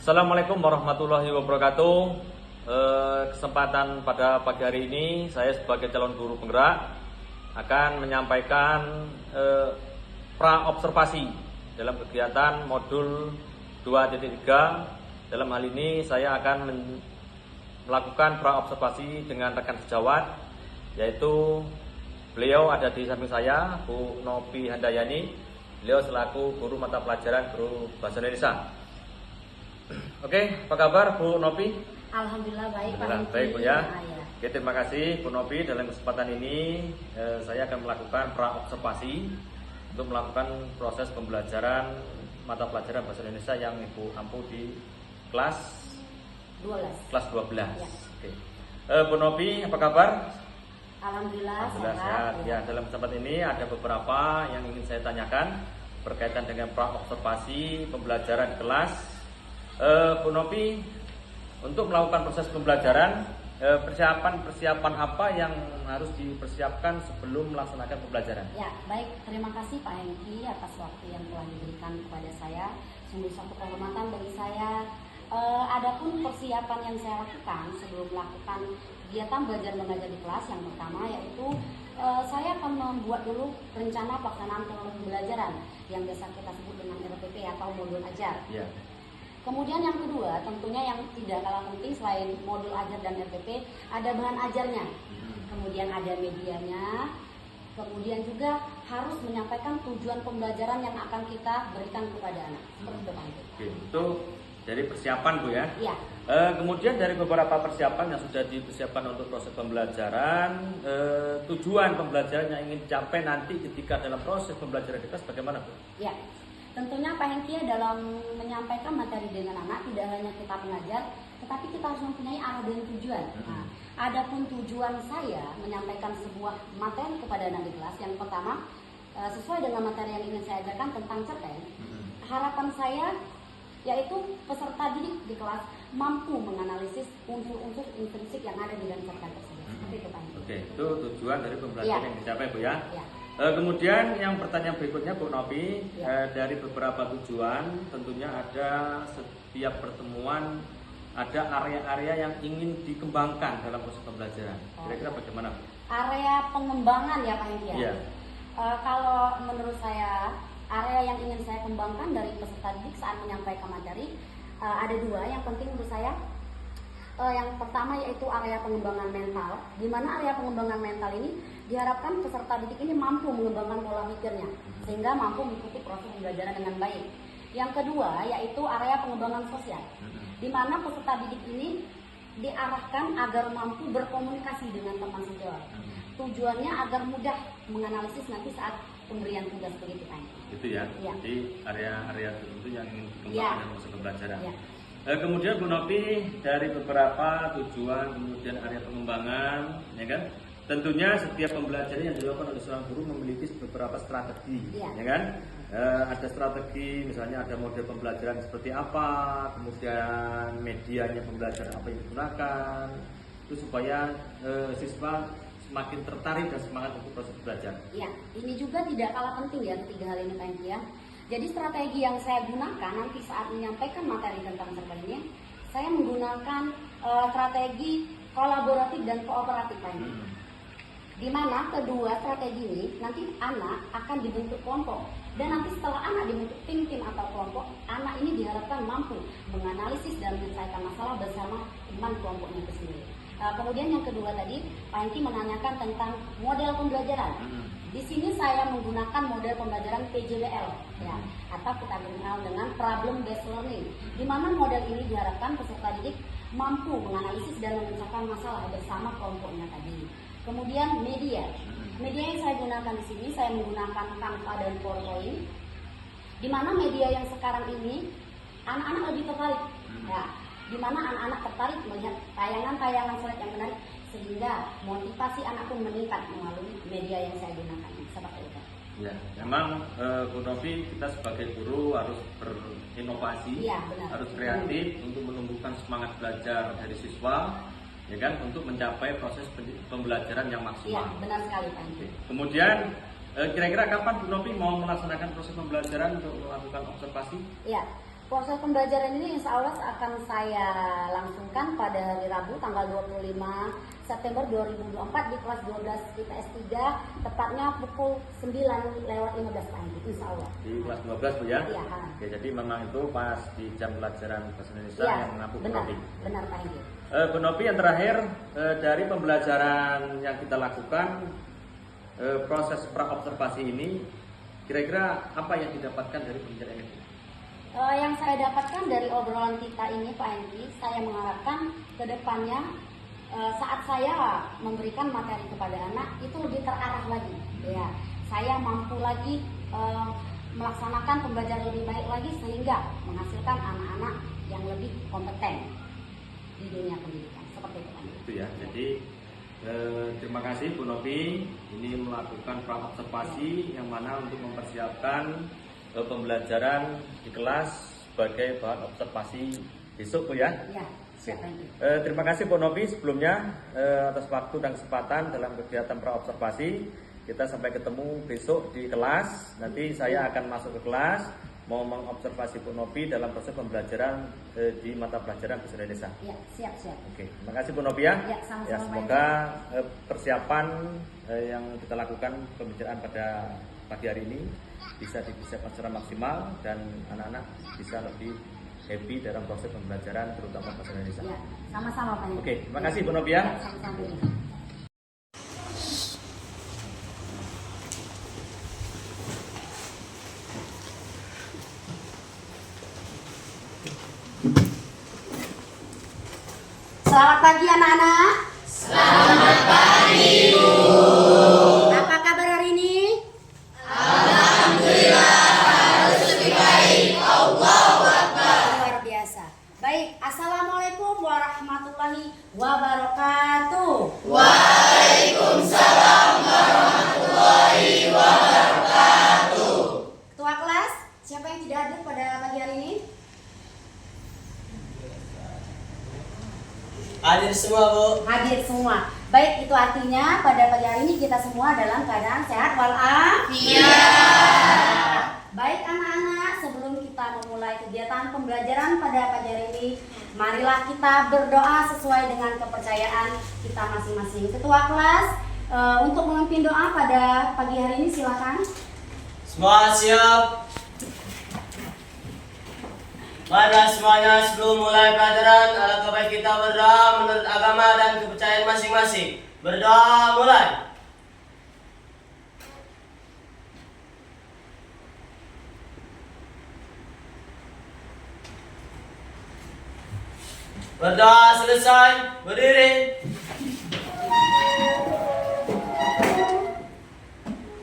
Assalamualaikum warahmatullahi wabarakatuh. Kesempatan pada pagi hari ini saya sebagai calon guru penggerak akan menyampaikan pra-observasi dalam kegiatan modul 2.3. Dalam hal ini saya akan melakukan pra-observasi dengan rekan sejawat, yaitu beliau ada di samping saya, Bu Nopi Handayani. Beliau selaku guru mata pelajaran guru bahasa Indonesia. Oke, apa kabar Bu Nopi? Alhamdulillah baik, Alhamdulillah baik Bu ya. Oke, terima kasih Bu Nopi. Dalam kesempatan ini saya akan melakukan pra-observasi untuk melakukan proses pembelajaran mata pelajaran bahasa Indonesia yang Ibu ampu di kelas 12. Ya. Oke. Bu Nopi, apa kabar? Alhamdulillah sehat. Ya, dalam kesempatan ini ada beberapa yang ingin saya tanyakan berkaitan dengan pra-observasi pembelajaran kelas. Bu Nopi, untuk melakukan proses pembelajaran, persiapan apa yang harus dipersiapkan sebelum melaksanakan pembelajaran? Ya, baik. Terima kasih Pak Hengki atas waktu yang telah diberikan kepada saya. Sungguh suatu kehormatan bagi saya. Adapun persiapan yang saya lakukan sebelum melakukan kegiatan belajar mengajar di kelas, yang pertama yaitu saya akan membuat dulu rencana pelaksanaan teknologi pembelajaran yang biasa kita sebut dengan RPP atau modul ajar. Ya. Kemudian yang kedua, tentunya yang tidak kalah penting selain modul ajar dan RPP, ada bahan ajarnya. Kemudian ada medianya. Kemudian juga harus menyampaikan tujuan pembelajaran yang akan kita berikan kepada anak. Seperti itu Pak. Oke, itu dari persiapan Bu ya? Iya. Kemudian dari beberapa persiapan yang sudah dipersiapkan untuk proses pembelajaran, tujuan pembelajaran yang ingin dicapai nanti ketika dalam proses pembelajaran kita bagaimana Bu? Ya. Tentunya Pak Hengki dalam menyampaikan materi dengan anak tidak hanya kita pengajar, tetapi kita harus mempunyai arah dan tujuan. Nah, adapun tujuan saya menyampaikan sebuah materi kepada anak di kelas, yang pertama sesuai dengan materi yang ingin saya ajarkan tentang cerpen. Harapan saya yaitu peserta didik di kelas mampu menganalisis unsur-unsur intrinsik yang ada di dalam cerpen tersebut. Seperti itu Pak Hengki. Oke, itu tujuan dari pembelajaran yang dicapai Bu ya? Ya. Kemudian yang pertanyaan berikutnya Bu Nopi, dari beberapa tujuan tentunya ada setiap pertemuan ada area-area yang ingin dikembangkan dalam proses pembelajaran. Kira-kira bagaimana Bu? Area pengembangan ya Pak Hengki ya? Iya. Kalau menurut saya area yang ingin saya kembangkan dari peserta didik saat menyampaikan materi ada dua yang penting menurut saya. Yang pertama yaitu area pengembangan mental, di mana area pengembangan mental ini diharapkan peserta didik ini mampu mengembangkan pola pikirnya sehingga mampu mengikuti proses pembelajaran dengan baik. Yang kedua yaitu area pengembangan sosial, di mana peserta didik ini diarahkan agar mampu berkomunikasi dengan teman sejawat. Tujuannya agar mudah menganalisis nanti saat pemberian tugas begitu kan. Itu ya. Ya. Jadi area-area tertentu yang ingin dikembangkan dalam proses pembelajaran. Ya. Kemudian Bu Nopi, dari beberapa tujuan, kemudian area pengembangan, ya kan? Tentunya setiap pembelajaran yang dilakukan oleh seorang guru memiliki beberapa strategi, ya kan? Ada strategi, misalnya ada model pembelajaran seperti apa, kemudian medianya pembelajaran apa yang digunakan, itu supaya siswa semakin tertarik dan semangat untuk proses belajar. Ya, ini juga tidak kalah penting ya ketiga hal ini Pak Hengki ya. Jadi strategi yang saya gunakan nanti saat menyampaikan materi tentang cerpen ini, saya menggunakan strategi kolaboratif dan kooperatif Pak Hengki. Di mana kedua strategi ini nanti anak akan dibentuk kelompok, dan nanti setelah anak dibentuk tim atau kelompok, anak ini diharapkan mampu menganalisis dan menyelesaikan masalah bersama teman kelompoknya itu sendiri. Kemudian yang kedua tadi Pak Hengki menanyakan tentang model pembelajaran. Di sini saya menggunakan model pembelajaran PJBL ya, atau kita kenal dengan problem based learning, di mana model ini diharapkan peserta didik mampu menganalisis dan memecahkan masalah bersama kelompoknya tadi. Kemudian media yang saya gunakan di sini, saya menggunakan Canva dan PowerPoint, di mana media yang sekarang ini anak-anak lebih tertarik ya, di mana anak-anak tertarik melihat tayangan-tayangan slide yang menarik sehingga motivasi anak pun meningkat melalui media yang saya gunakan. Seperti itu. Ya, memang Bu Nopi, kita sebagai guru harus berinovasi, ya, harus kreatif untuk menumbuhkan semangat belajar dari siswa, ya kan, untuk mencapai proses pembelajaran yang maksimal. Iya, benar sekali Pak. Kemudian kira-kira kapan Bu Nopi mau melaksanakan proses pembelajaran untuk melakukan observasi? Iya, Proses pembelajaran ini insya Allah akan saya langsungkan pada hari Rabu tanggal 25 September 2024 di kelas 12 IPS 3, tepatnya pukul 9:15 pagi, insya Allah. Di kelas 12 Bu ya? Iya. Oke, jadi memang itu pas di jam pelajaran bahasa Indonesia Ya, yang mengaku Bu benar, Nopi. benar Pak Edi. Bu Nopi, yang terakhir dari pembelajaran yang kita lakukan, proses praobservasi ini, kira-kira apa yang didapatkan dari pembelajaran ini? Yang saya dapatkan dari obrolan kita ini Pak Edi, saya mengharapkan ke depannya saat saya memberikan materi kepada anak itu lebih terarah lagi. Ya, saya mampu lagi melaksanakan pembelajaran lebih baik lagi sehingga menghasilkan anak-anak yang lebih kompeten di dunia pendidikan. Seperti itu Pak Edi. Itu ya. Jadi terima kasih Bu Nopi ini melakukan praobservasi yang mana untuk mempersiapkan pembelajaran di kelas sebagai bahan observasi besok Bu ya. Ya, siap Pak Edi. Terima kasih Bu Nopi sebelumnya atas waktu dan kesempatan dalam kegiatan praobservasi. Kita sampai ketemu besok di kelas. Nanti saya akan masuk ke kelas mau mengobservasi Bu Nopi dalam proses pembelajaran di mata pelajaran bahasa Indonesia. Ya, siap. Oke, terima kasih Bu Nopi ya. Ya, sama-sama, Ya, semoga persiapan yang kita lakukan pembicaraan pada pagi hari ini bisa dipersiapkan secara maksimal dan anak-anak bisa lebih happy dalam proses pembelajaran terutama bahasa Indonesia. Ya, sama-sama Pak Edi. Oke, terima kasih Bu Nopi ya. Sama-sama. Selamat pagi anak-anak. Selamat pagi Bu. Apa kabar hari ini? Alhamdulillah harus lebih baik. Allahu Akbar. Luar biasa. Baik, assalamualaikum warahmatullahi wabarakatuh. Waalaikumsalam warahmatullahi wabarakatuh. Ketua kelas, siapa yang tidak hadir pada pagi hari ini? Hadir semua Bu. Hadir semua. Baik, itu artinya pada pagi hari ini kita semua dalam keadaan sehat walafiat. Baik anak-anak, sebelum kita memulai kegiatan pembelajaran pada pagi hari ini, marilah kita berdoa sesuai dengan kepercayaan kita masing-masing. Ketua kelas, untuk memimpin doa pada pagi hari ini silakan. Semua siap. Marilah semuanya sebelum mulai pelajaran, alangkah baik kita berdoa menurut agama dan kepercayaan masing-masing. Berdoa mulai. Berdoa selesai, berdiri.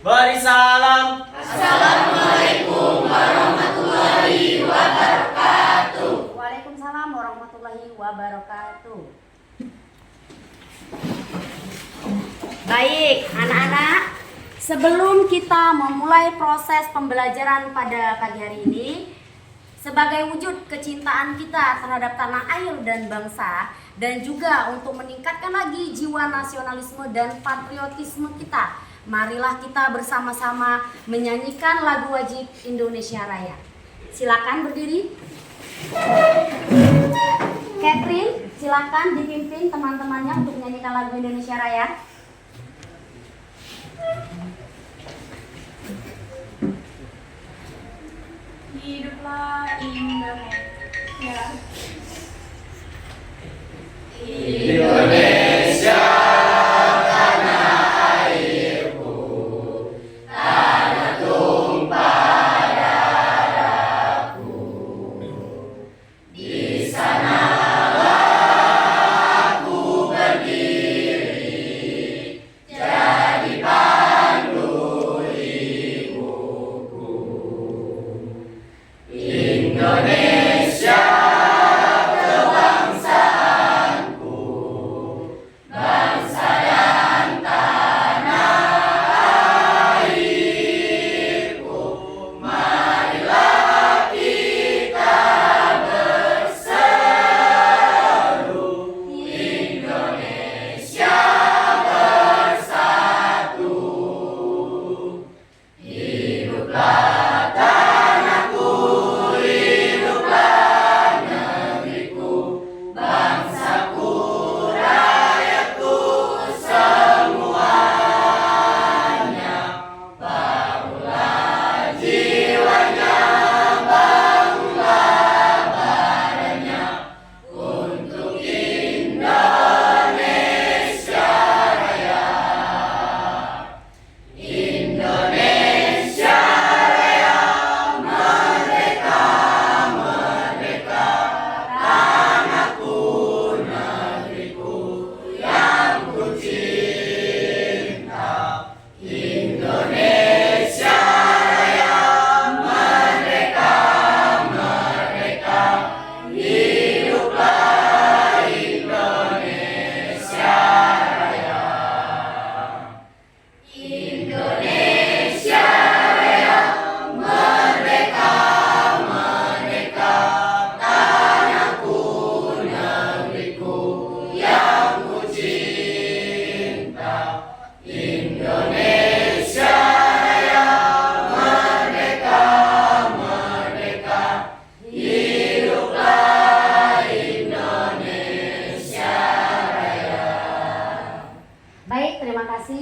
Beri salam. Assalamualaikum warahmatullahi wabarakatuh. Waalaikumsalam warahmatullahi wabarakatuh. Baik, anak-anak, sebelum kita memulai proses pembelajaran pada pagi hari ini, sebagai wujud kecintaan kita terhadap tanah air dan bangsa, dan juga untuk meningkatkan lagi jiwa nasionalisme dan patriotisme kita, marilah kita bersama-sama menyanyikan lagu wajib Indonesia Raya. Silakan berdiri. Catherine, silakan dipimpin teman-temannya untuk menyanyikan lagu Indonesia Raya. Hiduplah Indonesia. Indonesia. Indonesia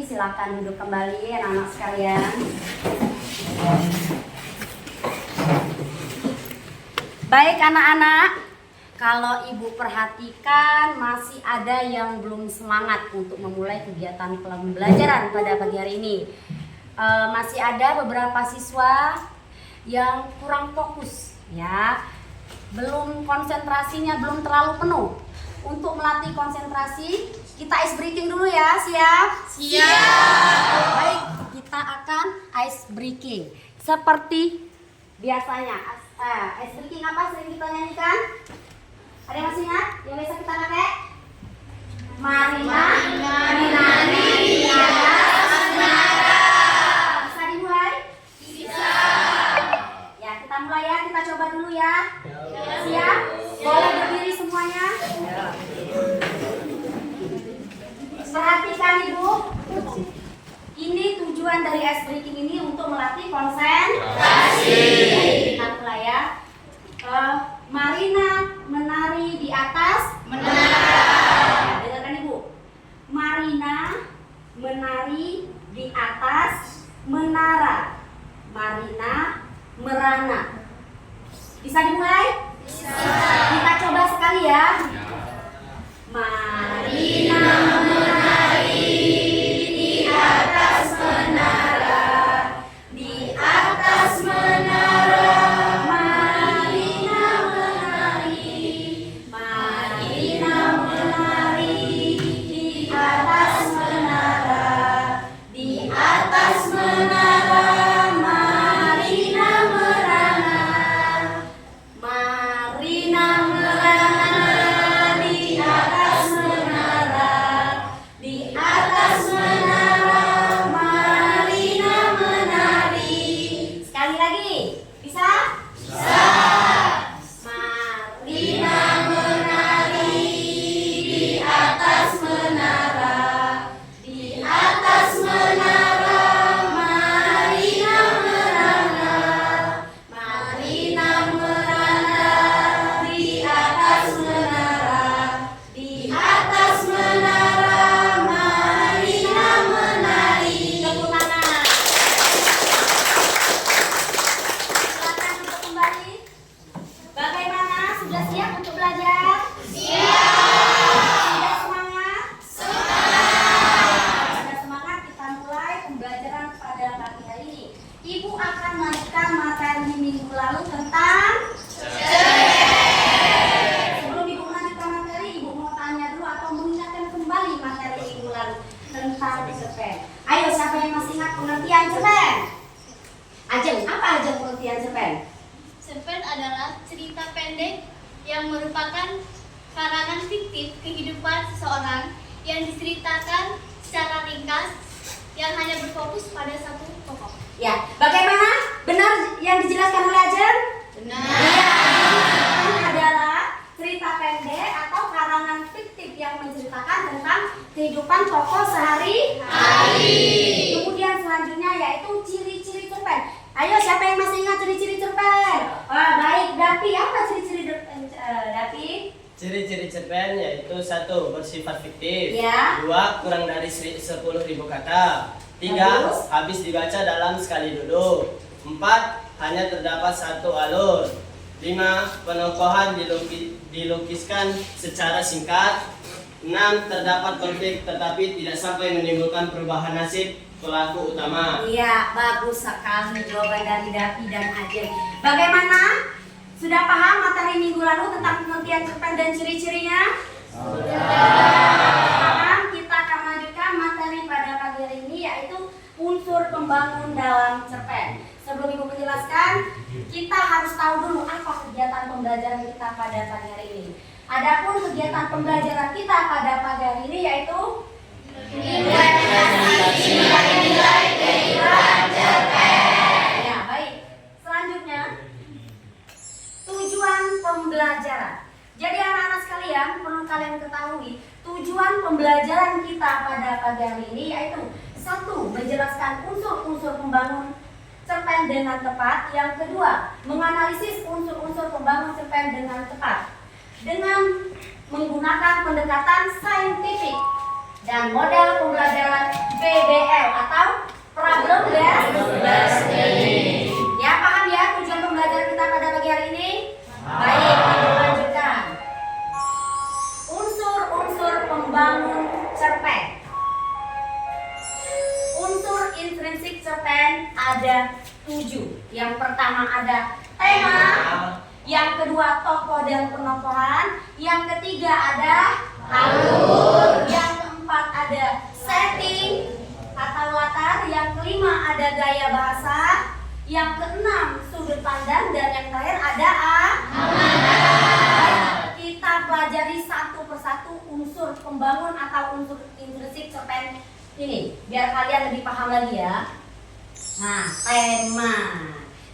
silakan duduk kembali anak-anak sekalian. Baik anak-anak, kalau ibu perhatikan masih ada yang belum semangat untuk memulai kegiatan pembelajaran pada pagi hari ini. Masih ada beberapa siswa yang kurang fokus ya, belum konsentrasinya belum terlalu penuh. Untuk melatih konsentrasi, kita ice breaking dulu ya, siap? Siap. Baik, kita akan ice breaking seperti biasanya. Ice breaking apa sering kita nyanyikan? Ada yang masih ingat? Yang biasa kita pakai? Marina, menari di atas menara. Bisa dimulai? Bisa. Ya, kita mulai ya. Kita coba dulu ya. Siap? Boleh berdiri semuanya? Perhatikan Ibu. Ini tujuan dari ice breaking ini untuk melatih konsentrasi. Kita mulai ya. Marina menari di atas menara. Dengarkan Ibu. Marina menari di atas menara. Marina merana. Bisa dimulai? Bisa. Kita coba sekali ya. Marina menari di atas menara. Di atas menara. Marina menari. Marina menari di atas menara. Di atas menara. Marina merana. Marina merana di atas menara. Di atas menara. Marina menari. Sekali lagi, bisa? Bisa. Marina menari di atas menara. Di atas menara. Marina merana. Marina merana di atas menara. Di atas menara. Marina menari. Tepuk tangan. Silakan untuk kembali. Bagaimana? Sudah siap untuk belajar? Siap. Sudah semangat? Semangat. Sudah semangat, kita mulai pembelajaran pada pagi hari ini. Ibu akan melanjutkan materi minggu lalu tentang Sebelum Ibu melanjutkan materi, Ibu mau tanya dulu atau mengingatkan kembali materi minggu lalu tentang cerpen. Ayo, siapa yang masih ingat pengertian cerpen? Ajeng, apa Ajeng pengertian cerpen? Cerpen adalah cerita pendek yang merupakan karangan fiktif kehidupan seseorang yang diceritakan secara ringkas yang hanya berfokus pada satu tokoh. Ya, bagaimana? Benar yang dijelaskan oleh Ajeng? Benar. Iya, ini adalah cerita pendek atau karangan fiktif yang menceritakan tentang kehidupan tokoh sehari-hari. Kemudian selanjutnya yaitu ciri-ciri cerpen. Ayo, siapa yang masih ingat ciri-ciri cerpen? Wah, baik. Dapi, apa ciri-ciri Dapi? Ciri-ciri cerpen yaitu 1. Bersifat fiktif. Ya. 2. Kurang dari 10.000 kata. 3. Bagus. Habis dibaca dalam sekali duduk. 4. Hanya terdapat satu alur. 5. Penokohan dilukiskan secara singkat. 6. Terdapat konflik tetapi tidak sampai menimbulkan perubahan nasib pelaku utama. Iya, bagus sekali jawaban dari Dapi dan Ajeng. Bagaimana? Sudah paham materi minggu lalu tentang pengertian cerpen dan ciri-cirinya? Sudah. Paham? Kita akan lanjutkan materi pada pagi hari ini yaitu unsur pembangun dalam cerpen. Sebelum Ibu menjelaskan, kita harus tahu dulu apa kegiatan pembelajaran kita pada pagi hari ini. Adapun kegiatan pembelajaran kita pada pagi hari ini yaitu nilai kehidupan cerpen. Ya, baik. Selanjutnya, tujuan pembelajaran. Jadi anak-anak sekalian, perlu kalian ketahui, tujuan pembelajaran kita pada pagi hari ini yaitu 1. Menjelaskan unsur-unsur pembangun cerpen dengan tepat. Yang kedua, menganalisis unsur-unsur pembangun cerpen dengan tepat dengan menggunakan pendekatan saintifik. dan model pembelajaran PBL atau problem based learning. Ya, paham ya tujuan pembelajaran kita pada pagi hari ini? Baik, kita lanjutkan. Unsur-unsur pembangun cerpen. Unsur intrinsik cerpen ada 7. Yang pertama ada tema, yang kedua tokoh dan penokohan, yang ketiga ada alur, yang keempat ada setting atau latar, yang kelima ada gaya bahasa, yang keenam sudut pandang, dan yang terakhir ada amanat. Kita pelajari satu persatu unsur pembangun atau unsur intrinsik cerpen ini biar kalian lebih paham lagi ya. Nah, tema.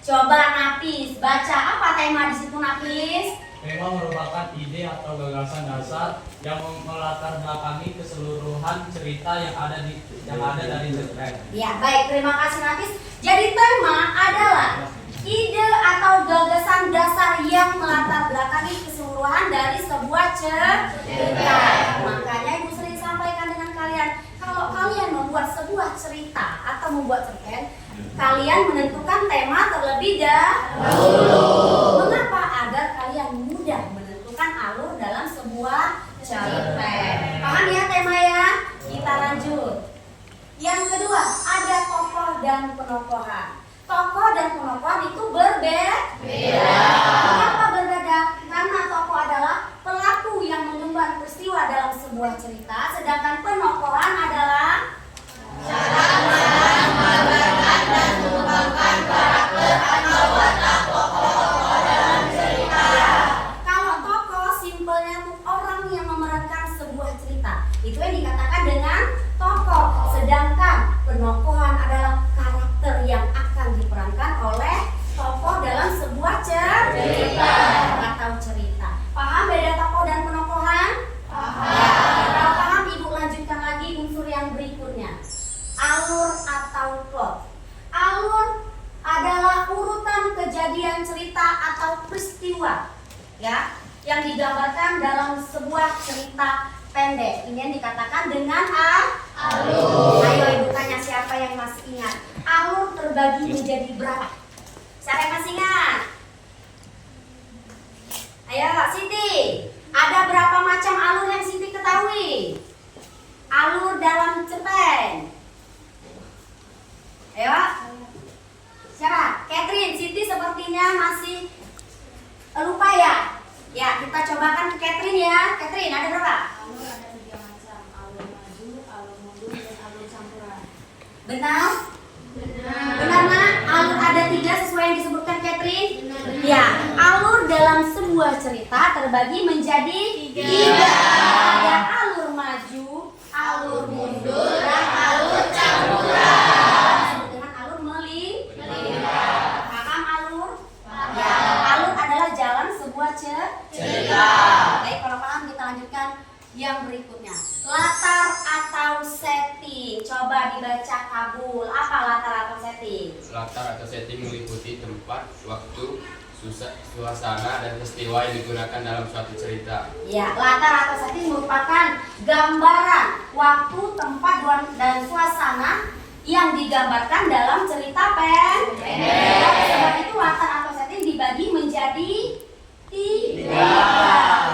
Coba Nafis baca apa tema di situ Nafis? Tema merupakan ide atau gagasan dasar yang melatar belakangi keseluruhan cerita yang ada dari cerpen. Ya, baik, terima kasih Nafis. Jadi tema adalah ide atau gagasan dasar yang melatar belakangi keseluruhan dari sebuah cerita. Makanya Ibu sering sampaikan dengan kalian, kalau kalian membuat sebuah cerita atau membuat cerpen, kalian menentukan tema terlebih dahulu. Mengapa? Agar kalian mudah menentukan alur dalam sebuah cerpen. Paham ya tema ya? Kita lanjut. Yang kedua, ada tokoh dan penokohan. Tokoh dan penokohan itu berbeda. Mengapa berbeda? Karena tokoh adalah pelaku yang mengemban peristiwa dalam sebuah cerita, sedangkan penokohan adalah cara menggambarkan dan mengembangkan karakter atau watak tokoh dalam cerita. Kalau tokoh simpelnya tuh orang yang memerankan sebuah cerita, itu yang dikatakan dengan tokoh. Sedangkan penokohan adalah karakter yang akan diperankan oleh tokoh dalam sebuah cerita atau cerita. Paham beda tokoh dan penokohan? Paham. Ya, kalau paham Ibu lanjutkan lagi unsur yang berikutnya. Alur atau plot. Alur adalah urutan kejadian cerita atau peristiwa ya yang digambarkan dalam sebuah cerita pendek. Ini yang dikatakan dengan alur. Ayo Ibu tanya siapa yang masih ingat. Alur terbagi menjadi berapa? Siapa yang masih ingat? Ayo Siti, ada berapa macam alur yang Siti ketahui? Alur dalam cerpen. Ayo. Siapa? Catherine, Siti sepertinya masih lupa ya. Ya, kita cobakan ke Catherine ya. Catherine, ada berapa? Alur ada 3 macam, alur maju, alur mundur, dan alur campuran. Benar? Benar nak? Alur ada 3 sesuai yang disebutkan Catherine? Ya, alur dalam sebuah cerita terbagi menjadi 3. Ada alur maju, alur mundur, dan alur campuran. Disebut dengan alur melimpah. Paham alur? Ya, alur adalah jalan sebuah cerita. Baik, kalau paham kita lanjutkan yang berikutnya. Latar atau setting. Coba dibaca Kabul. Apa latar atau setting? Latar atau setting meliputi tempat, waktu, suasana, dan peristiwa yang digunakan dalam suatu cerita. Ya, latar atau setting merupakan gambaran waktu, tempat, dan suasana yang digambarkan dalam cerita pendek. Sebab itu latar atau setting dibagi menjadi 3.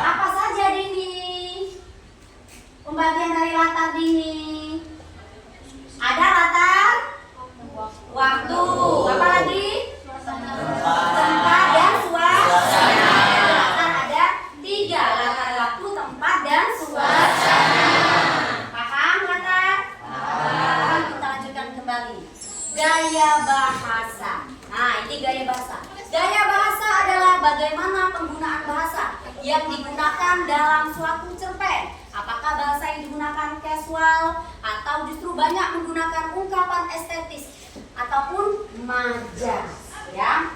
Apa saja Dini? Pembagian dari latar Dini. Ada latar waktu. Apa lagi? Tempat dan suasana. Latar ada 3. Latar waktu, tempat, dan suasana. Paham latar? Paham. Kita lanjutkan kembali. Gaya bahasa. Nah, ini gaya bahasa. Gaya bahasa adalah bagaimana penggunaan bahasa yang digunakan dalam suatu cerpen. Apakah bahasa yang digunakan casual atau justru banyak menggunakan ungkapan estetis ataupun majaz, ya.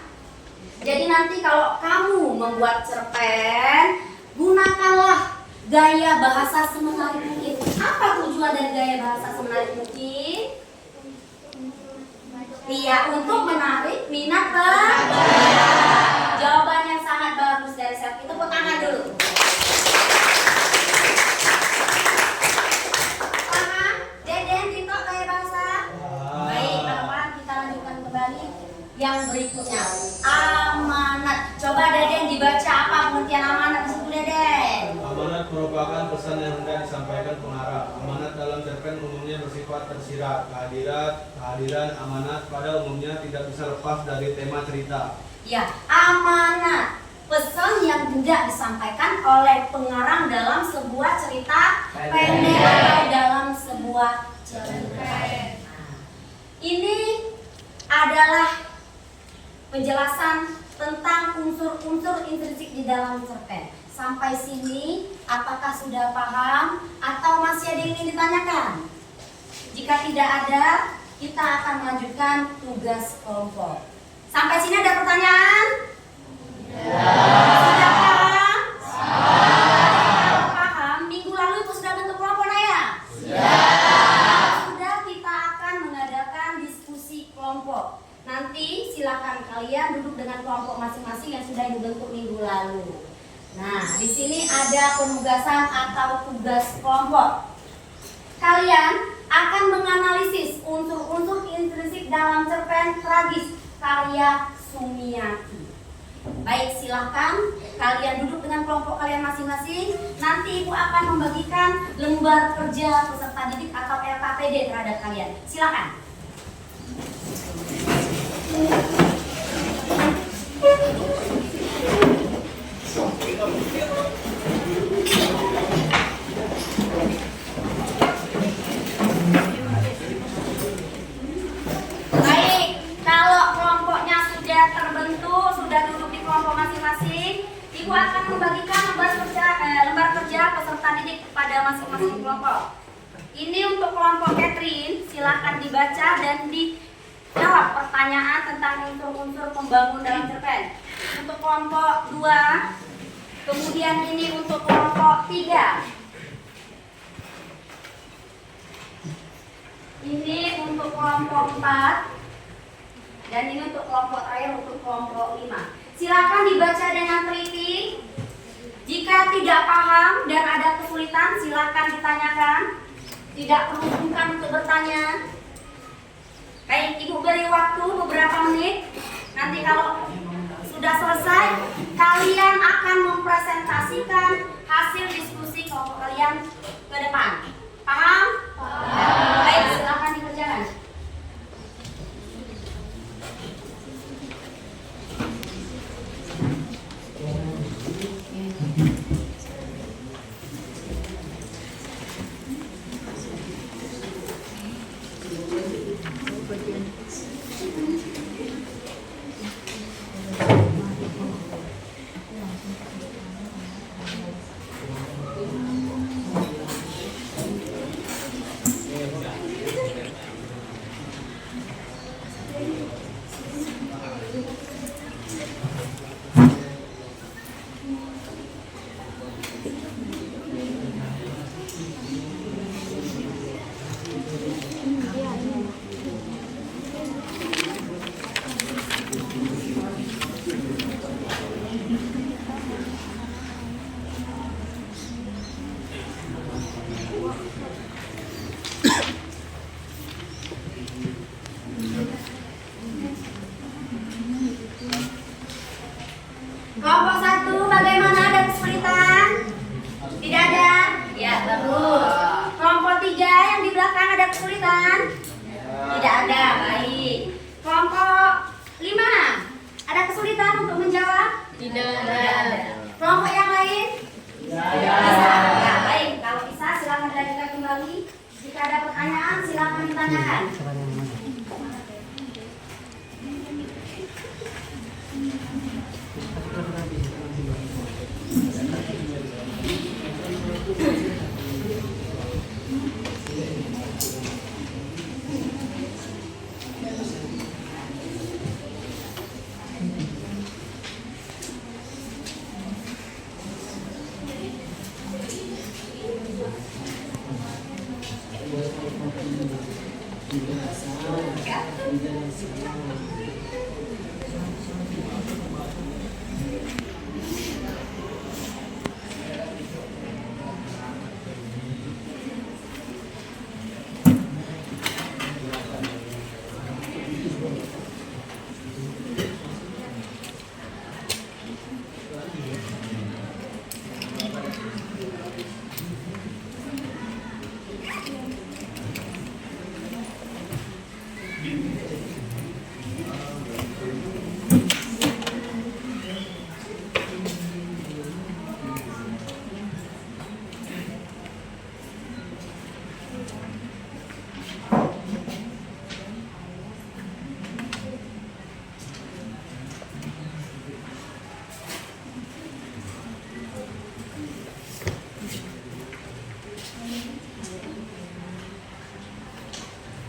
Jadi nanti kalau kamu membuat cerpen, gunakanlah gaya bahasa semenarik mungkin. Apa tujuan dari gaya bahasa semenarik mungkin? Iya, untuk menarik minat pembaca. Jawaban yang sangat bagus dari Selfie. Tepuk tangan dulu. pesan yang hendak disampaikan pengarang. Amanat dalam cerpen umumnya bersifat tersirat. Kehadiran amanat pada umumnya tidak bisa lepas dari tema cerita. Ya, amanat. Pesan yang hendak disampaikan oleh pengarang dalam sebuah cerita pendek atau dalam sebuah cerpen. Ini adalah penjelasan tentang unsur-unsur intrinsik di dalam cerpen. Sampai sini, apakah sudah paham atau masih ada yang ingin ditanyakan? Jika tidak ada, kita akan melanjutkan tugas kelompok. Sampai sini ada pertanyaan? Sudah paham? Kalau paham, minggu lalu Ibu sudah bentuk kelompok, Naya? Sudah, kita akan mengadakan diskusi kelompok. Nanti silakan kalian duduk dengan kelompok masing-masing yang sudah dibentuk minggu lalu. Nah, di sini ada penugasan atau tugas kelompok. Kalian akan menganalisis unsur-unsur intrinsik dalam cerpen Tragis karya Sumiati. Baik, silakan kalian duduk dengan kelompok kalian masing-masing. Nanti Ibu akan membagikan lembar kerja peserta didik atau LKPD terhadap kalian. Silakan. Baik, kalau kelompoknya sudah terbentuk, sudah duduk di kelompok masing-masing, Ibu akan membagikan lembar kerja peserta didik kepada masing-masing kelompok. Ini untuk kelompok Catherine, silakan dibaca dan dijawab pertanyaan tentang unsur-unsur pembangun dalam cerpen. Untuk kelompok 2, kemudian ini untuk kelompok 3. Ini untuk kelompok 4. Dan ini untuk kelompok terakhir, untuk kelompok 5. Silakan dibaca dengan teliti. Jika tidak paham dan ada kesulitan, silakan ditanyakan. Tidak perlu sungkan untuk bertanya. Baik, Ibu beri waktu beberapa menit. Nanti kalau sudah selesai, kalian akan mempresentasikan hasil diskusi kelompok kalian ke depan. Paham? Paham. Baik, silakan dikerjakan. Kelompok 1 bagaimana, ada kesulitan? Tidak ada? Ya, bagus. Kelompok 3 yang di belakang ada kesulitan? Tidak ada, baik. Kelompok 5 ada kesulitan untuk menjawab? Tidak ada. Kelompok yang lain? Bisa. Ya, baik. Kalau bisa silakan dilanjutkan kembali. Jika ada pertanyaan silakan ditanyakan.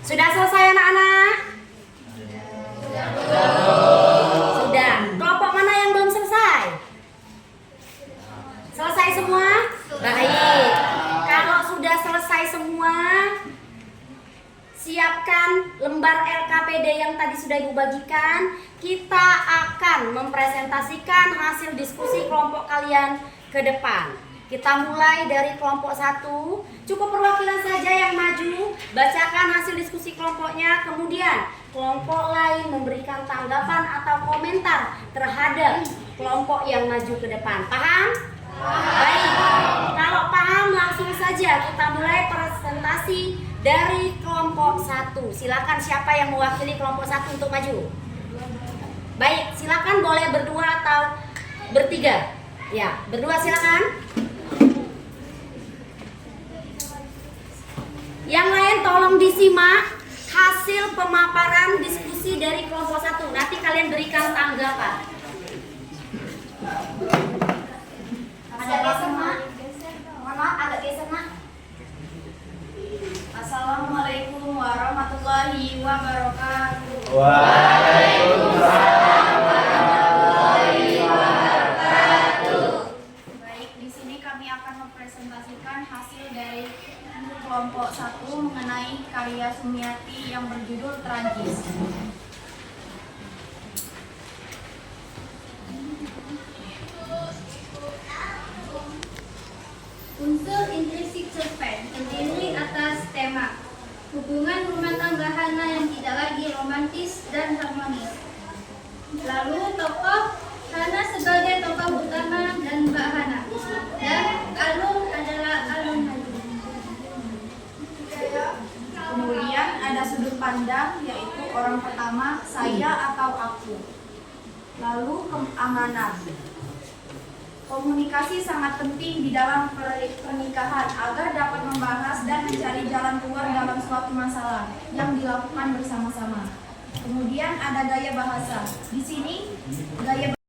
Sudah selesai anak-anak? Sudah. Kelompok mana yang belum selesai? Selesai semua? Baik. Kalau sudah selesai semua, siapkan lembar LKPD yang tadi sudah Ibu bagikan. Kita akan mempresentasikan hasil diskusi kelompok kalian ke depan. Kita mulai dari kelompok 1. Cukup perwakilan saja yang maju, bacakan hasil diskusi kelompoknya. Kemudian kelompok lain memberikan tanggapan atau komentar terhadap kelompok yang maju ke depan. Paham? Baik. Kalau paham, langsung saja kita mulai presentasi dari kelompok 1. Silakan, siapa yang mewakili kelompok 1 untuk maju? Baik, silakan, boleh berdua atau bertiga. Ya, berdua silakan. Yang lain tolong disimak hasil pemaparan diskusi dari kelompok 1. Nanti kalian berikan tanggapan. Ada geser, Mak? Mohon maaf, agak geser, Mak. Assalamualaikum warahmatullahi wabarakatuh. Waalaikumsalam warahmatullahi wabarakatuh. Baik, di sini kami akan mempresentasikan hasil dari kelompok 1 mengenai karya Sumiati yang berjudul Tragis. Unsur intrinsik cerpen terdiri atas tema hubungan rumah tangga Hana yang tidak lagi romantis dan harmonis. Lalu tokoh Hana sebagai tokoh utama dan Mbak Hana, dan Alun adalah Alun Haji. Kemudian ada sudut pandang, yaitu orang pertama, saya atau aku. Lalu amanat. Komunikasi sangat penting di dalam pernikahan agar dapat membahas dan mencari jalan keluar dalam suatu masalah yang dilakukan bersama-sama. Kemudian ada gaya bahasa. Di sini gaya bahasa.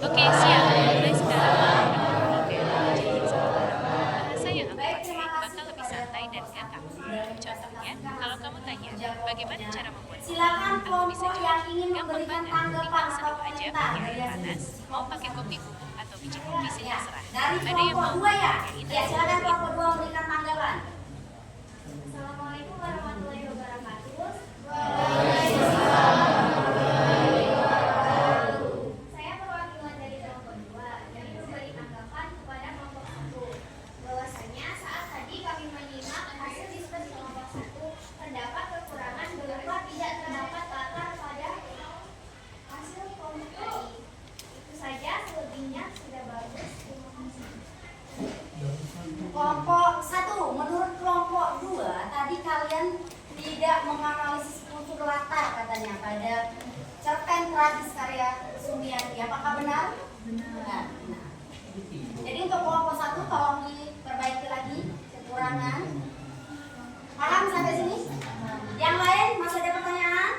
Oke, siap. Mulai sekarang. Oke, jadi bahasa yang aku pakai bakal lebih santai dan ngakak. Contohnya, kalau kamu tanya, bagaimana cara membuat kopi? Silakan Aku bisa kelompok yang jawab, ingin gampang memberikan banget. tanggapan Tinggal atau seduh aja komentar pakai air dari panas. Mau pakai kopi bubuk atau biji kopi sih Ya, terserah. dari Ada yang kelompok mau 2 ya? pakai Ya, silakan kelompok 2 memberikan tanggapan. Assalamualaikum warahmatullahi wabarakatuh. Saya perwakilan dari kelompok 2 yang memberi tanggapan kepada kelompok 1. Bahwasanya saat tadi kami menyimak hasil diskusi kelompok 1, terdapat kekurangan berupa tidak terdapat latar pada hasil kelompok tadi. Itu saja, selebihnya sudah bagus. Terima kasih. Kelompok 1, menurut kelompok 2, tadi kalian tidak menganalisis unsur latar katanya pada cerpen tragis karya Sumiati. Apakah benar? Benar. Jadi untuk kelompok 1 tolong diperbaiki lagi kekurangan. Paham sampai sini? Yang lain masih ada pertanyaan?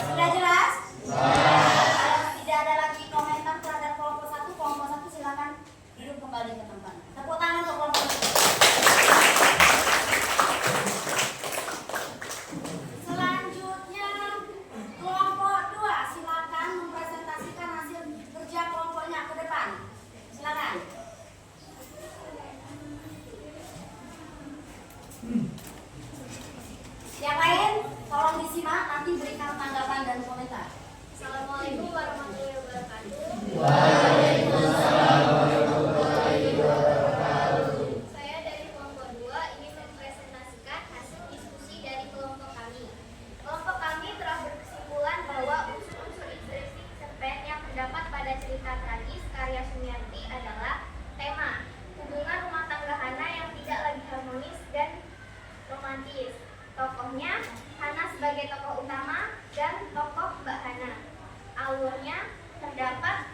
Sudah jelas? Kalau tidak ada lagi komentar terhadap kelompok 1 silakan duduk kembali ke tempat. Tepuk tangan untuk kelompok 1. Selanjutnya kelompok 2 silakan mempresentasikan hasil kerja kelompoknya ke depan. Silakan. Yang lain tolong disimak, nanti berikan tanggapan dan komentar. Assalamualaikum warahmatullahi wabarakatuh. Saya dari kelompok 2 ingin mempresentasikan hasil diskusi dari kelompok kami. Kelompok kami telah berkesimpulan bahwa unsur-unsur intrinsik cerpen yang terdapat pada cerita tragis karya Sumiati adalah tema hubungan rumah tangga Hana yang tidak lagi harmonis dan romantis. Tokohnya Hana sebagai tokoh utama dan tokoh Mbak Hana. Alurnya terdapat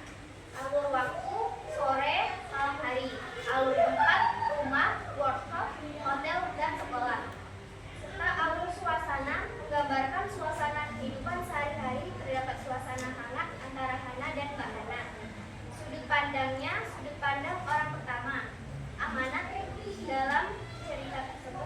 alur waktu, sore, malam hari, alur tempat, rumah, workshop, hotel, dan sekolah. Serta alur suasana menggambarkan suasana kehidupan sehari-hari, terdapat suasana hangat antara Hana dan Mbak Hana. Sudut pandangnya, sudut pandang orang pertama. Amanat dalam cerita tersebut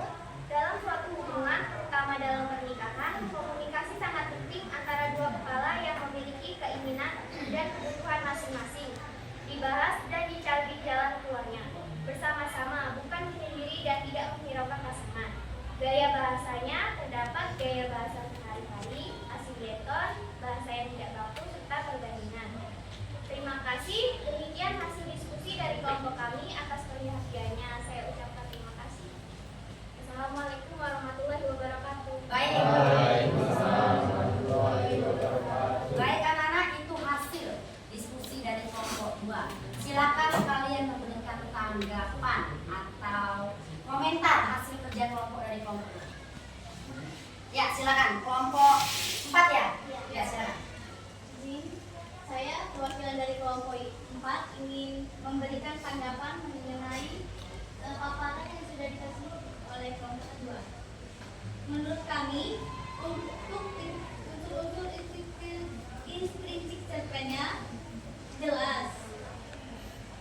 perhatiannya. Saya ucapkan terima kasih. Assalamualaikum warahmatullahi wabarakatuh. Baik. Baik anak-anak, itu hasil diskusi dari kelompok 2. Silakan kalian memberikan tanggapan atau komentar hasil kerja kelompok dari kelompok 2. Ya, silakan. Kelompok 4 ya? Ya, silakan. Saya perwakilan dari kelompok 4 ingin memberikan tanggapan mengenai paparan yang sudah dikasih oleh kelompok 2. Menurut kami, untuk unsur-unsur intrinsik cerpennya jelas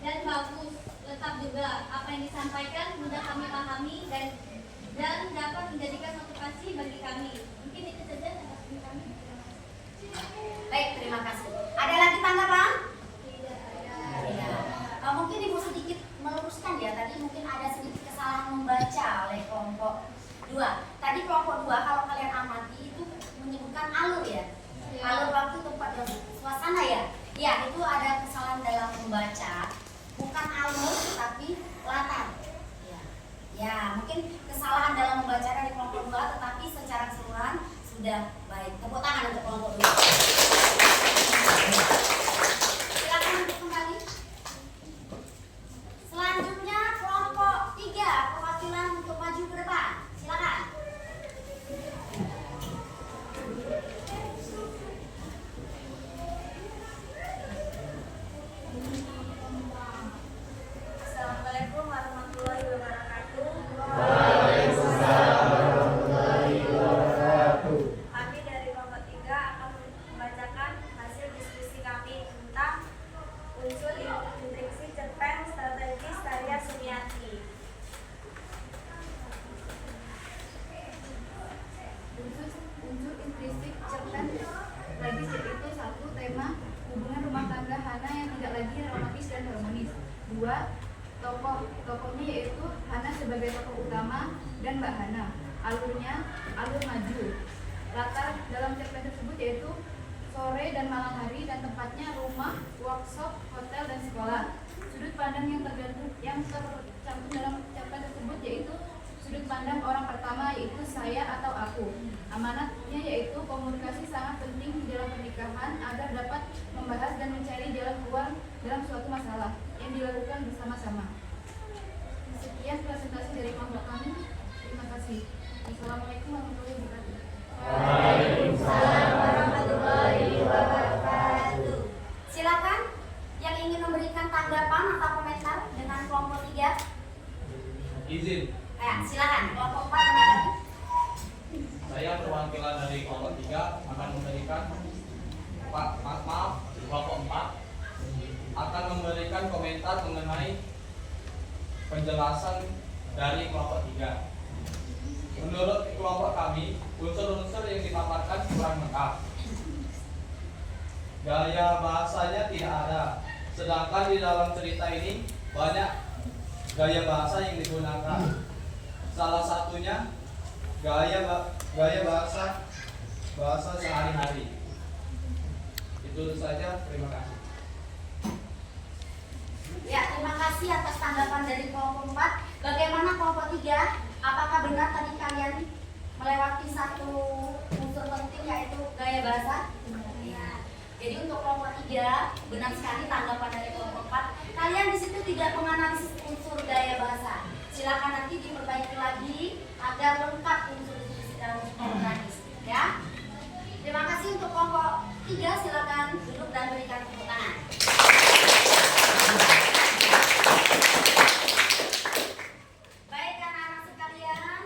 dan bagus, lengkap juga. Apa yang disampaikan mudah kami pahami dan dapat menjadikan motivasi bagi kami. Mungkin itu saja dari kami. Baik, terima kasih. Ada lagi tanggapan? Tidak ada. Ya. Mungkin Ibu sedikit meluruskan ya. Tadi mungkin ada sedikit kesalahan membaca oleh kelompok 2. Tadi kelompok 2 kalau kalian amati itu menyebutkan alur ya. Alur waktu, tempat, dan suasana ya. Ya, itu ada kesalahan dalam membaca. Bukan alur tapi latar. Ya, mungkin kesalahan dalam membaca dari kelompok 2, tetapi secara keseluruhan sudah baik. Tepuk tangan untuk kelompok 2. Silakan untuk kembali. Selanjutnya kelompok 3, perwakilan untuk maju ke depan. Silakan. Assalamualaikum warahmatullahi wabarakatuh. Kami dari kelompok 3 akan membacakan hasil diskusi kami tentang unsur intrinsik cerpen strategis karya Sumiati. Unsur intrinsik cerpen strategis yaitu 1. Tema hubungan rumah tangga Hana yang tidak lagi romantis dan harmonis. 2. Tokohnya yaitu Hana sebagai tokoh utama dan Mbak Hana. Alur maju. Latar dalam cerpen tersebut yaitu sore dan malam hari dan tempatnya rumah, workshop, hotel dan sekolah. Sudut pandang yang tercantum dalam cerpen tersebut yaitu sudut pandang orang pertama yaitu saya atau aku. Amanatnya yaitu komunikasi sangat penting di dalam pernikahan agar dapat membahas dan mencari jalan keluar dalam suatu masalah yang dilakukan bersama-sama. Sekian presentasi dari kelompok kami. Terima kasih. Assalamualaikum warahmatullahi wabarakatuh. Waalaikumsalam warahmatullahi wabarakatuh. Silakan yang ingin memberikan tanggapan atau komentar dengan kelompok 3. Izin, Silakan kelompok 4 menanggapi. saya perwakilan dari kelompok 3 akan memberikan kelompok 4 akan memberikan komentar mengenai penjelasan dari kelompok 3. Menurut kelompok kami, unsur-unsur yang dipaparkan kurang lengkap. Gaya bahasanya tidak ada. Sedangkan di dalam cerita ini banyak gaya bahasa yang digunakan. Salah satunya gaya bahasa sehari-hari. Itu saja, terima kasih. Ya, terima kasih atas tanggapan dari kelompok 4. Bagaimana kelompok 3? Apakah benar tadi kalian melewati satu unsur penting yaitu gaya bahasa? Ya. Jadi untuk kelompok 3 benar sekali tanggapan dari kelompok 4. Kalian di situ tidak menganalisis unsur gaya bahasa. Silakan nanti diperbaiki lagi agar lengkap unsur dalam strategis. Ya. Terima kasih untuk kelompok 3. Silakan duduk dan berikan tepuk tangan. Baik anak-anak sekalian,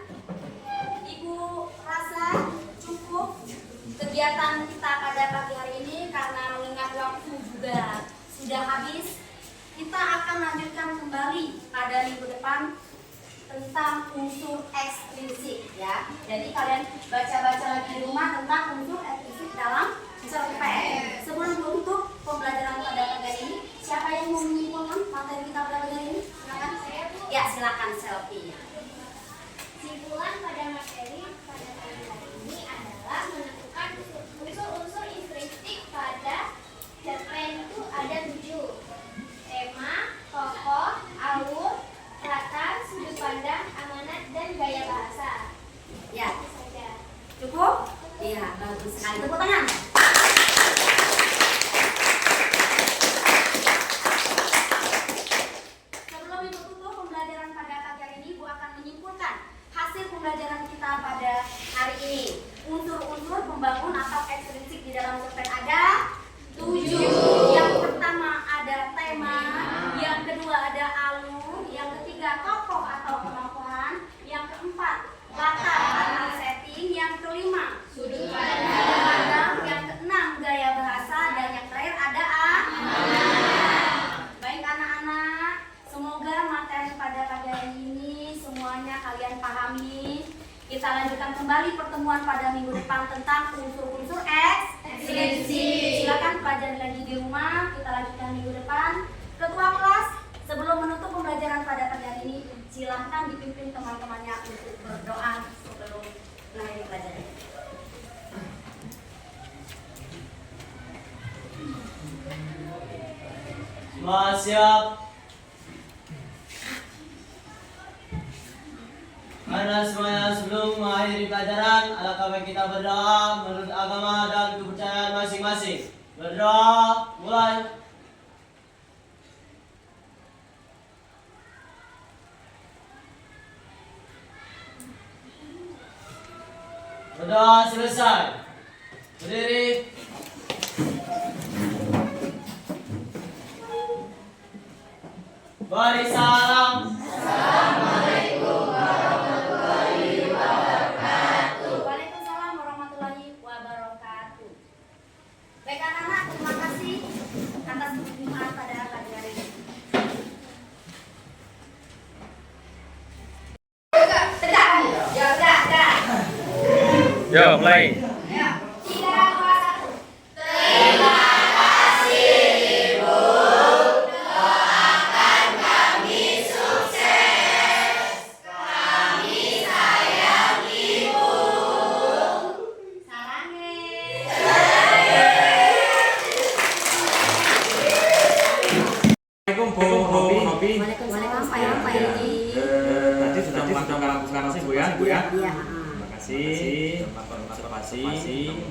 Ibu rasa cukup kegiatan kita pada pagi hari ini karena mengingat waktu juga sudah habis. Kita akan lanjutkan kembali pada minggu depan tentang unsur ekstrinsik ya. Jadi kalian baca-baca lagi di rumah tentang unsur ekstrinsik dalam cerpen. Sebelum menutup pembelajaran pada pagi hari ini, siapa yang mau menyimpulkan materi kita pada pagi hari ini? Silakan. Ya, silakan selfie. Kesimpulan pada materi pada pagi hari ini adalah menentukan unsur-unsur intrinsik pada cerpen itu ada 7. Tema, tokoh, alur, ini. Unsur-unsur pembangun atau ekstrinsik di dalam cerpen ada 7. Yang pertama ada tema, yang kedua ada alur, yang ketiga tokoh atau penokohan, yang keempat latar atau setting, yang kelima sudut pandang, yang keenam gaya bahasa, dan yang terakhir ada Baik anak-anak, semoga materi pada pagi hari ini semuanya kalian pahami. Kita lanjutkan kembali pertemuan pada minggu depan tentang unsur-unsur ekstrinsik. Silakan pelajari lagi di rumah. Kita lanjutkan minggu depan. Ketua kelas, sebelum menutup pembelajaran pada pagi hari ini, silahkan dipimpin teman-temannya untuk berdoa sebelum mengakhiri pelajaran. Semua siap. Karena semuanya sebelum mengakhiri pelajaran, alangkah baik kita berdoa menurut agama dan kepercayaan masing-masing. Berdoa, mulai. Berdoa selesai. Berdiri. Beri salam. Waalaikumsalam warahmatullahi wabarakatuh. Baik anak-anak, terima kasih atas kebersamaan pada pagi hari ini. Tegak, jaga. Yo, mulai. 3, 2, 1. Waalaikumsalam Pak Yudi. Tadi sudah melakukan observasi Bu ya. Iya. Terima kasih. Melakukan observasi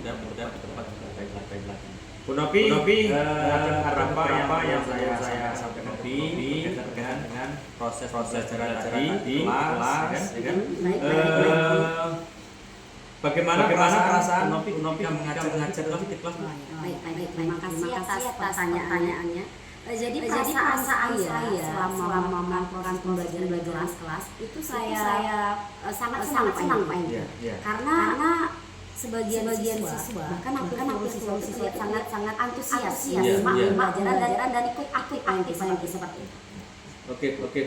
dan mudah ke depan baik lagi. Bu Novi, ada apa yang saya sampaikan tadi berkaitan dengan proses pelajaran tadi di kelas, ya kan? Bagaimana perasaan Novi yang mengajar tadi di kelas? Baik. Terima kasih atas pertanyaannya. Jadi perasaan saya selama melakukan pembelajaran kelas itu saya sangat senang Pak Hendra. Karena sebagian siswa bahkan hampir seluruh siswa sangat antusias pembelajaran dan ikut aktif seperti itu. Oke.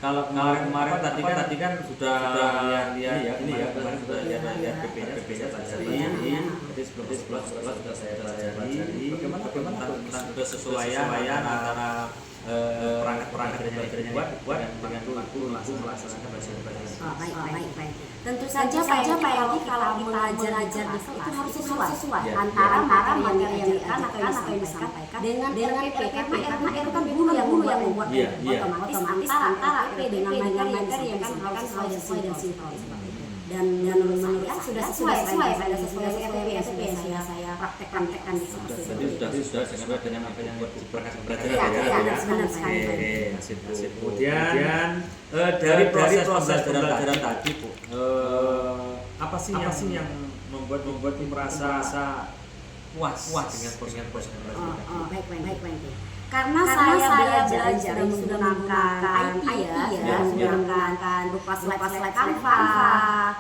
Kalau kemarin tadi kan sudah lihat ini ya, kemarin sudah lihat PP-nya pelajari. Jadi sebelum sudah saya pelajari. Bagaimana tentang kesesuaian antara perangkat yang dibuat dengan kurikulum melaksanakan belajar. Baik. Tentu saja Pak Yudi kalau mengajar di kelas itu harus sesuai antara materi yang diterangkan atau yang disampaikan dengan PP karena itu kan guru yang membuat otomatis antara PP dengan materi yang disampaikan sesuai dan sinkron. Dan menurut saya sudah sesuai PP yang sudah saya praktekkan di kelas. Jadi sudah sesuai dengan apa yang buat perangkat belajar ya. Benar sekali. Kemudian dari proses pembelajaran tadi Bu, apa sih yang membuat merasa puas dengan proses pembelajaran tadi? Baik. Karena saya belajar menggunakan menggunakan berupa slide Canva.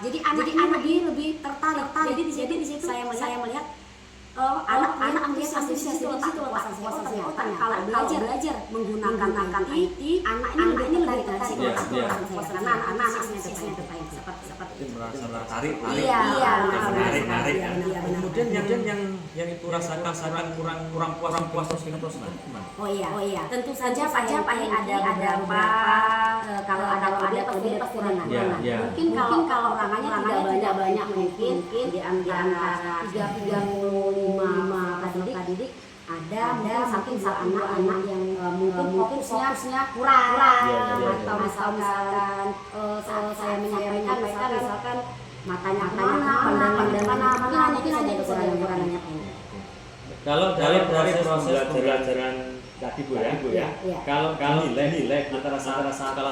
Jadi anak lebih tertarik. Jadi di situ saya melihat anak antusias di situ letak kepuasan ternyata kalau belajar menggunakan IT anak ini lebih tertarik karena anak antusiasnya terbaik seperti merasa tertarik. Menarik. Kemudian yang itu rasakan kurang puas dengan proses gimana? Oh iya. Tentu saja Pak ada beberapa kalau ada kekurangan. Mungkin kalau orangnya tidak banyak mungkin di antara 35 peserta didik ada mungkin satu anak yang mungkin fokusnya kurang atau misalkan saya menyampaikan misalkan matanya mana mungkin ada kekurangannya. Kalau dari proses pembelajaran tadi Bu ya. Iya. Kalau nilai antara skala sampai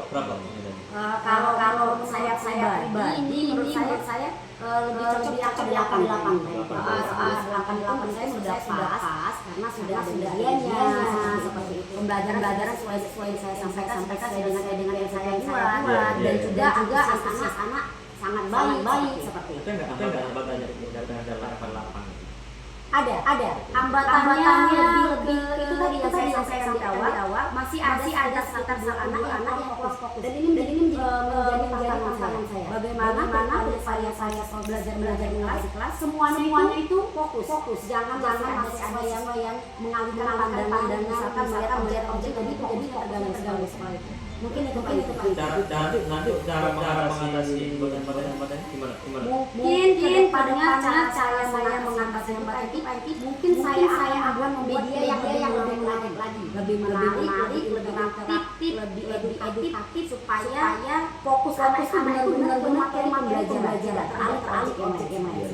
berapa? Kalau saya pribadi menurut saya lebih cocok di angka 8. 8 saya sudah pas karena sudah ada nilainya seperti itu. Pembelajaran sesuai saya sampaikan sesuai dengan yang saya buat dan juga anak-anak sangat baik seperti itu. Ada nggak hambatannya dengan 8? Ada hambatannya lebih itu tadi yang saya sampaikan di awal masih ada sekitar 2 anak yang fokus dan ini menjadi tantangan saya bagaimana upaya saya belajar di kelas semuanya itu fokus jangan masih ada yang mengalihkan pandangan misalkan melihat objek jadi terganggu seperti itu. Mungkin itu cara mengatasi hambatan gimana? Mungkin kedepannya cara saya mengatasi hambatan itu mungkin saya akan membuat media yang lebih menarik lagi, lebih interaktif, lebih edukatif supaya fokus itu benar-benar materi belajar teralih ke objek yang lain.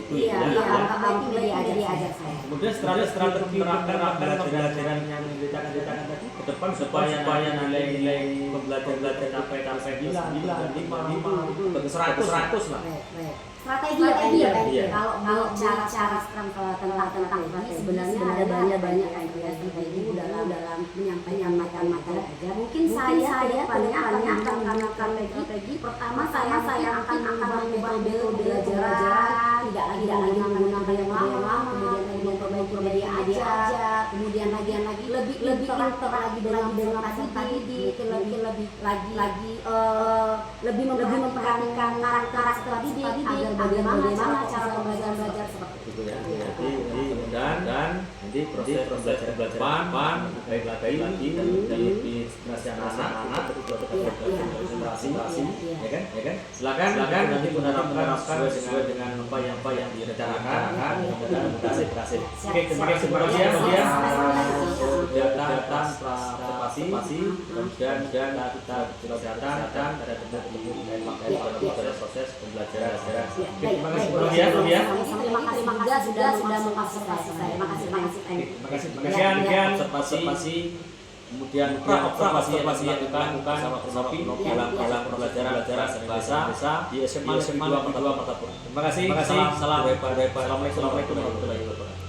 Iya, diajar saya. Kemudian strategi pembelajaran yang diceritakan tadi ke depan supaya nilai pembelajaran sampai 9, 5, 100 lah. Strategi ya. Kalau cara tentang ini sebenarnya ada banyak strategi dalam menyampaikan materi aja. Mungkin saya akan menggunakan strategi. Pertama saya akan mengubah metode belajar, tidak lagi menggunakan yang lama, kemudian media aja, kemudian lagi lebih pintar lagi dengan peserta didik, lebih memperhatikan karakter didik agar bagaimana cara belajar seperti itu ya. Jadi mudah-mudahan nanti proses pembelajaran baik lagi dan lebih inspirasi anak-anak konsentrasi ya kan. Silakan nanti menerapkan sesuai dengan apa yang direncanakan dan berhasil. Oke, terima kasih ya. Datang partisipasi dan kita kesehatan pada teman-teman proses pembelajaran. Terima kasih ya. Terima kasih sudah memfasilitasi saya. Terima kasih. Observasi kemudian observasi yang dilakukan bersama Nopi dalam pembelajaran bahasa di SMA 2 Kota Pura. Terima kasih. Salam. Assalamualaikum warahmatullahi wabarakatuh.